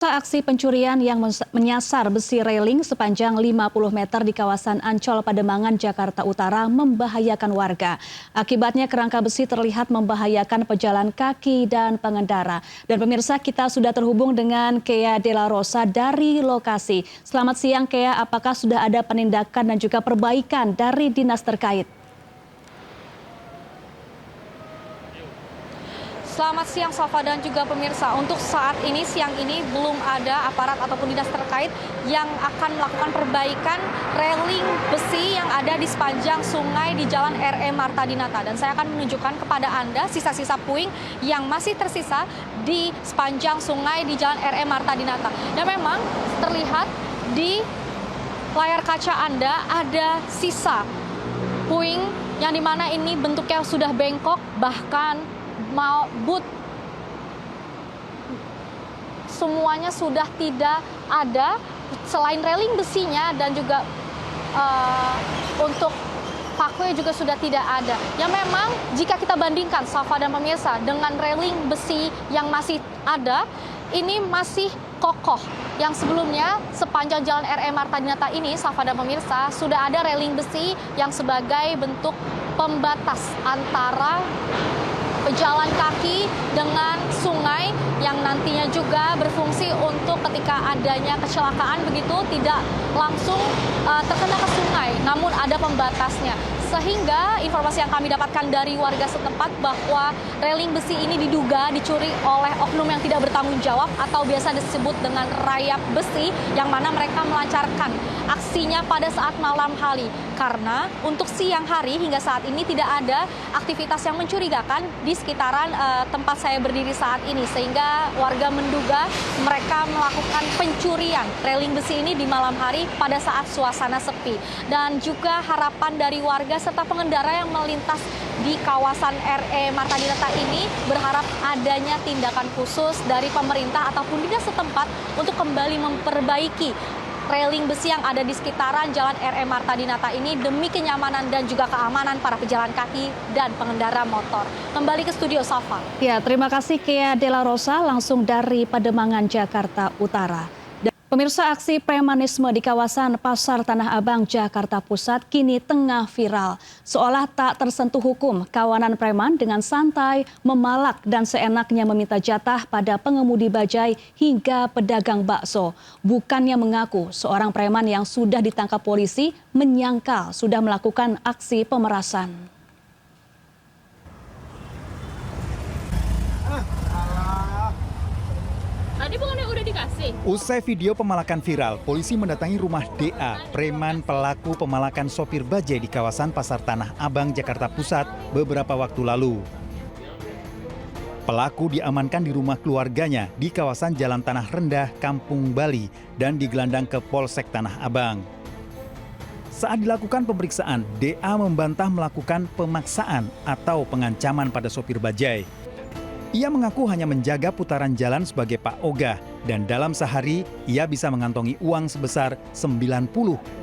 Aksi pencurian yang menyasar besi railing sepanjang 50 meter di kawasan Ancol, Pademangan, Jakarta Utara membahayakan warga. Akibatnya kerangka besi terlihat membahayakan pejalan kaki dan pengendara. Dan pemirsa, kita sudah terhubung dengan Kea Dela Rosa dari lokasi. Selamat siang Kea, apakah sudah ada penindakan dan juga perbaikan dari dinas terkait? Selamat siang Safa dan juga pemirsa. Untuk saat ini, siang ini belum ada aparat ataupun dinas terkait yang akan melakukan perbaikan railing besi yang ada di sepanjang sungai di Jalan R.E. Marta Dinata. Dan saya akan menunjukkan kepada Anda sisa-sisa puing yang masih tersisa di sepanjang sungai di Jalan R.E. Marta Dinata. Dan memang terlihat di layar kaca Anda ada sisa puing yang dimana ini bentuknya sudah bengkok, bahkan but semuanya sudah tidak ada, selain railing besinya dan juga untuk pakunya juga sudah tidak ada. Yang memang jika kita bandingkan Safa dan pemirsa dengan railing besi yang masih ada, ini masih kokoh. Yang sebelumnya sepanjang Jalan R.E. Marta Dinata ini, Safa dan pemirsa, sudah ada railing besi yang sebagai bentuk pembatas antara pejalan kaki dengan sungai yang nantinya juga berfungsi untuk ketika adanya kecelakaan begitu tidak langsung terkena ke sungai, namun ada pembatasnya. Sehingga informasi yang kami dapatkan dari warga setempat bahwa railing besi ini diduga dicuri oleh oknum yang tidak bertanggung jawab atau biasa disebut dengan rayap besi, yang mana mereka melancarkan aksinya pada saat malam hari. Karena untuk siang hari hingga saat ini tidak ada aktivitas yang mencurigakan di sekitaran tempat saya berdiri saat ini. Sehingga warga menduga mereka melakukan pencurian railing besi ini di malam hari pada saat suasana sepi. Dan juga harapan dari warga serta pengendara yang melintas di kawasan R.E. Marta Dinata ini berharap adanya tindakan khusus dari pemerintah ataupun dinas setempat untuk kembali memperbaiki railing besi yang ada di sekitaran Jalan R.E. Marta Dinata ini demi kenyamanan dan juga keamanan para pejalan kaki dan pengendara motor. Kembali ke studio Safa. Ya, terima kasih Kea Dela Rosa langsung dari Pademangan, Jakarta Utara. Pemirsa, aksi premanisme di kawasan Pasar Tanah Abang, Jakarta Pusat kini tengah viral. Seolah tak tersentuh hukum, kawanan preman dengan santai, memalak dan seenaknya meminta jatah pada pengemudi bajai hingga pedagang bakso. Bukannya mengaku seorang preman yang sudah ditangkap polisi menyangkal sudah melakukan aksi pemerasan. Tadi bukannya udah dikasih? Usai video pemalakan viral, polisi mendatangi rumah DA, preman pelaku pemalakan sopir bajai di kawasan Pasar Tanah Abang, Jakarta Pusat beberapa waktu lalu. Pelaku diamankan di rumah keluarganya di kawasan Jalan Tanah Rendah, Kampung Bali dan digelandang ke Polsek Tanah Abang. Saat dilakukan pemeriksaan, DA membantah melakukan pemaksaan atau pengancaman pada sopir bajai. Ia mengaku hanya menjaga putaran jalan sebagai Pak Ogah dan dalam sehari ia bisa mengantongi uang sebesar 90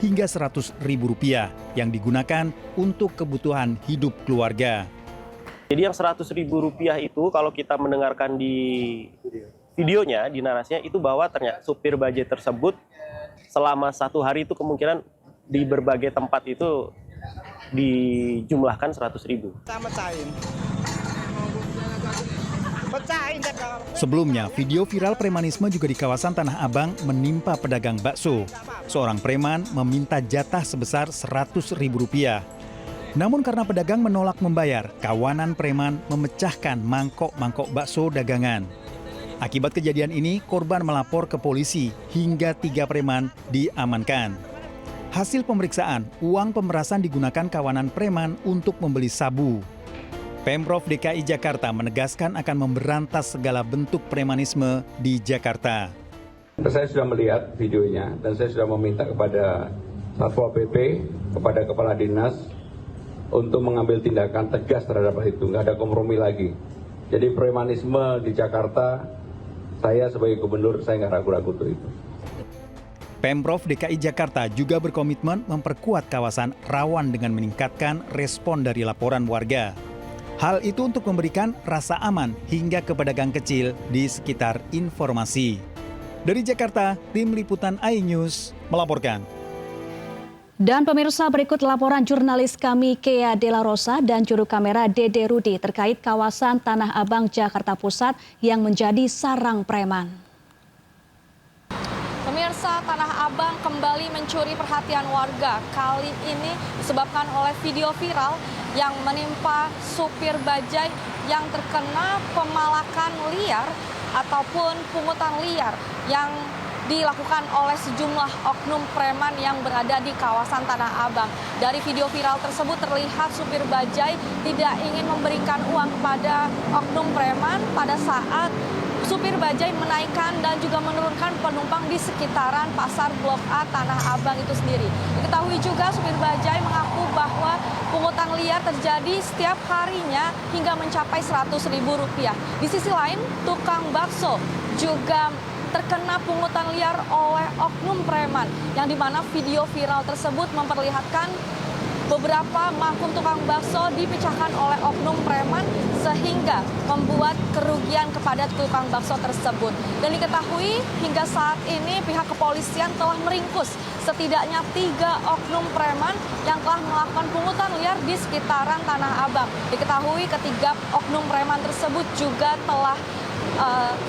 hingga 100 ribu rupiah yang digunakan untuk kebutuhan hidup keluarga. Jadi yang 100 ribu rupiah itu kalau kita mendengarkan di videonya, di narasinya itu bahwa ternyata supir bajai tersebut selama 1 hari itu kemungkinan di berbagai tempat itu dijumlahkan 100 ribu. Sebelumnya, video viral premanisme juga di kawasan Tanah Abang menimpa pedagang bakso. Seorang preman meminta jatah sebesar 100 ribu rupiah. Namun karena pedagang menolak membayar, kawanan preman memecahkan mangkok-mangkok bakso dagangan. Akibat kejadian ini, korban melapor ke polisi hingga 3 preman diamankan. Hasil pemeriksaan, uang pemerasan digunakan kawanan preman untuk membeli sabu. Pemprov DKI Jakarta menegaskan akan memberantas segala bentuk premanisme di Jakarta. Saya sudah melihat videonya dan saya sudah meminta kepada Satpol PP, kepada Kepala Dinas untuk mengambil tindakan tegas terhadap hal itu. Nggak ada kompromi lagi. Jadi premanisme di Jakarta, saya sebagai gubernur, saya nggak ragu-ragu untuk itu. Pemprov DKI Jakarta juga berkomitmen memperkuat kawasan rawan dengan meningkatkan respon dari laporan warga. Hal itu untuk memberikan rasa aman hingga ke pedagang kecil di sekitar informasi. Dari Jakarta, Tim Liputan iNews melaporkan. Dan pemirsa, berikut laporan jurnalis kami Kea Dela Rosa dan juru kamera Dede Rudi terkait kawasan Tanah Abang, Jakarta Pusat yang menjadi sarang preman. Pemirsa, Tanah Abang kembali mencuri perhatian warga. Kali ini disebabkan oleh video viral yang menimpa supir bajai yang terkena pemalakan liar ataupun pungutan liar yang dilakukan oleh sejumlah oknum preman yang berada di kawasan Tanah Abang. Dari video viral tersebut terlihat supir bajai tidak ingin memberikan uang kepada oknum preman pada saat supir bajai menaikkan dan juga menurunkan penumpang di sekitaran pasar Blok A Tanah Abang itu sendiri. Diketahui juga supir bajai mengaku bahwa pungutan liar terjadi setiap harinya hingga mencapai Rp100.000. Di sisi lain, tukang bakso juga terkena pungutan liar oleh oknum preman, yang dimana video viral tersebut memperlihatkan beberapa mangkuk tukang bakso dipecahkan oleh oknum preman sehingga membuat kerugian kepada tukang bakso tersebut. Dan diketahui hingga saat ini pihak kepolisian telah meringkus setidaknya 3 oknum preman yang telah melakukan pungutan liar di sekitaran Tanah Abang. Diketahui ketiga oknum preman tersebut juga telah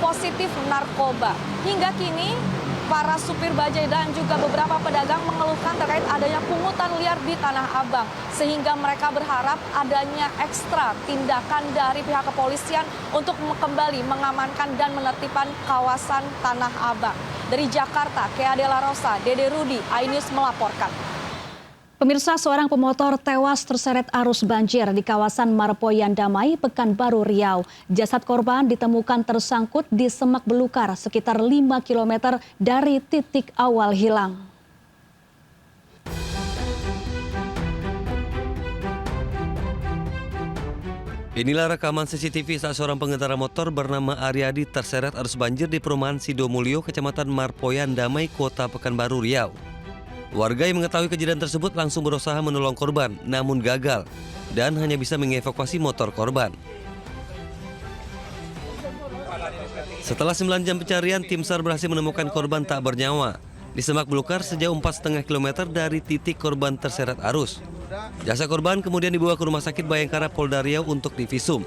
positif narkoba. Hingga kini para supir bajai dan juga beberapa pedagang mengeluhkan terkait adanya pungutan liar di Tanah Abang, sehingga mereka berharap adanya ekstra tindakan dari pihak kepolisian untuk kembali mengamankan dan menertibkan kawasan Tanah Abang. Dari Jakarta, Kea Dela Rosa, Dede Rudi, iNews melaporkan. Pemirsa, seorang pemotor tewas terseret arus banjir di kawasan Marpoyan Damai, Pekanbaru, Riau. Jasad korban ditemukan tersangkut di semak belukar sekitar 5 km dari titik awal hilang. Inilah rekaman CCTV saat seorang pengendara motor bernama Aryadi terseret arus banjir di perumahan Sidomulyo, Kecamatan Marpoyan Damai, Kota Pekanbaru, Riau. Warga yang mengetahui kejadian tersebut langsung berusaha menolong korban, namun gagal dan hanya bisa mengevakuasi motor korban. Setelah 9 jam pencarian, tim SAR berhasil menemukan korban tak bernyawa di semak belukar sejauh 4,5 km dari titik korban terseret arus. Jasad korban kemudian dibawa ke Rumah Sakit Bayangkara Polda Riau untuk divisum.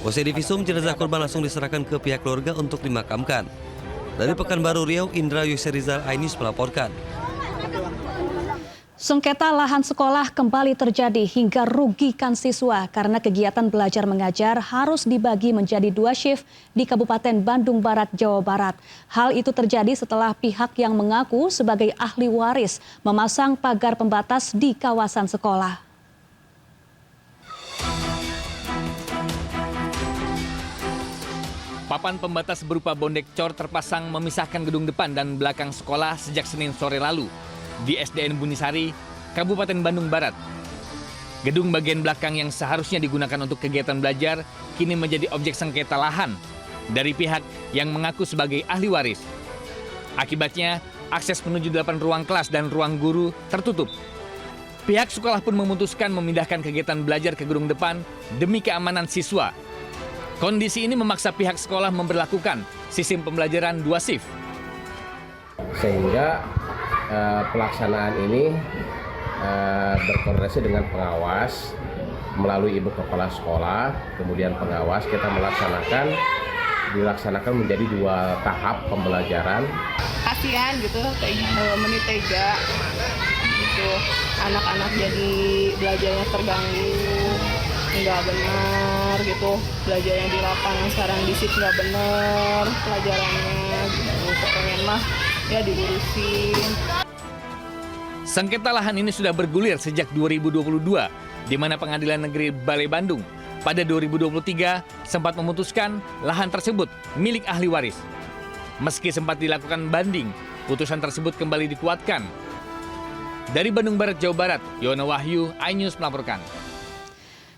Usai divisum, jenazah korban langsung diserahkan ke pihak keluarga untuk dimakamkan. Dari Pekanbaru, Riau, Indra Yuserizal, iNews melaporkan. Sengketa lahan sekolah kembali terjadi hingga rugikan siswa karena kegiatan belajar mengajar harus dibagi menjadi 2 shift di Kabupaten Bandung Barat, Jawa Barat. Hal itu terjadi setelah pihak yang mengaku sebagai ahli waris memasang pagar pembatas di kawasan sekolah. Papan pembatas berupa bondek cor terpasang memisahkan gedung depan dan belakang sekolah sejak Senin sore lalu di SDN Bunisari, Kabupaten Bandung Barat. Gedung bagian belakang yang seharusnya digunakan untuk kegiatan belajar kini menjadi objek sengketa lahan dari pihak yang mengaku sebagai ahli waris. Akibatnya, akses menuju 8 ruang kelas dan ruang guru tertutup. Pihak sekolah pun memutuskan memindahkan kegiatan belajar ke gedung depan demi keamanan siswa. Kondisi ini memaksa pihak sekolah memberlakukan sistem pembelajaran 2 shift. Sehingga pelaksanaan ini berkoordinasi dengan pengawas melalui ibu kepala sekolah, kemudian pengawas kita dilaksanakan menjadi 2 tahap pembelajaran. Kasihan gitu, menit tega gitu. Anak-anak jadi belajarnya terganggu, nggak benar gitu. Belajarnya di lapangan sekarang di shift nggak benar pelajarannya gitu. Pengen mah ya diurusin. Sengketa lahan ini sudah bergulir sejak 2022, di mana Pengadilan Negeri Balai Bandung pada 2023 sempat memutuskan lahan tersebut milik ahli waris. Meski sempat dilakukan banding, putusan tersebut kembali dikuatkan. Dari Bandung Barat, Jawa Barat, Yono Wahyu, iNews melaporkan.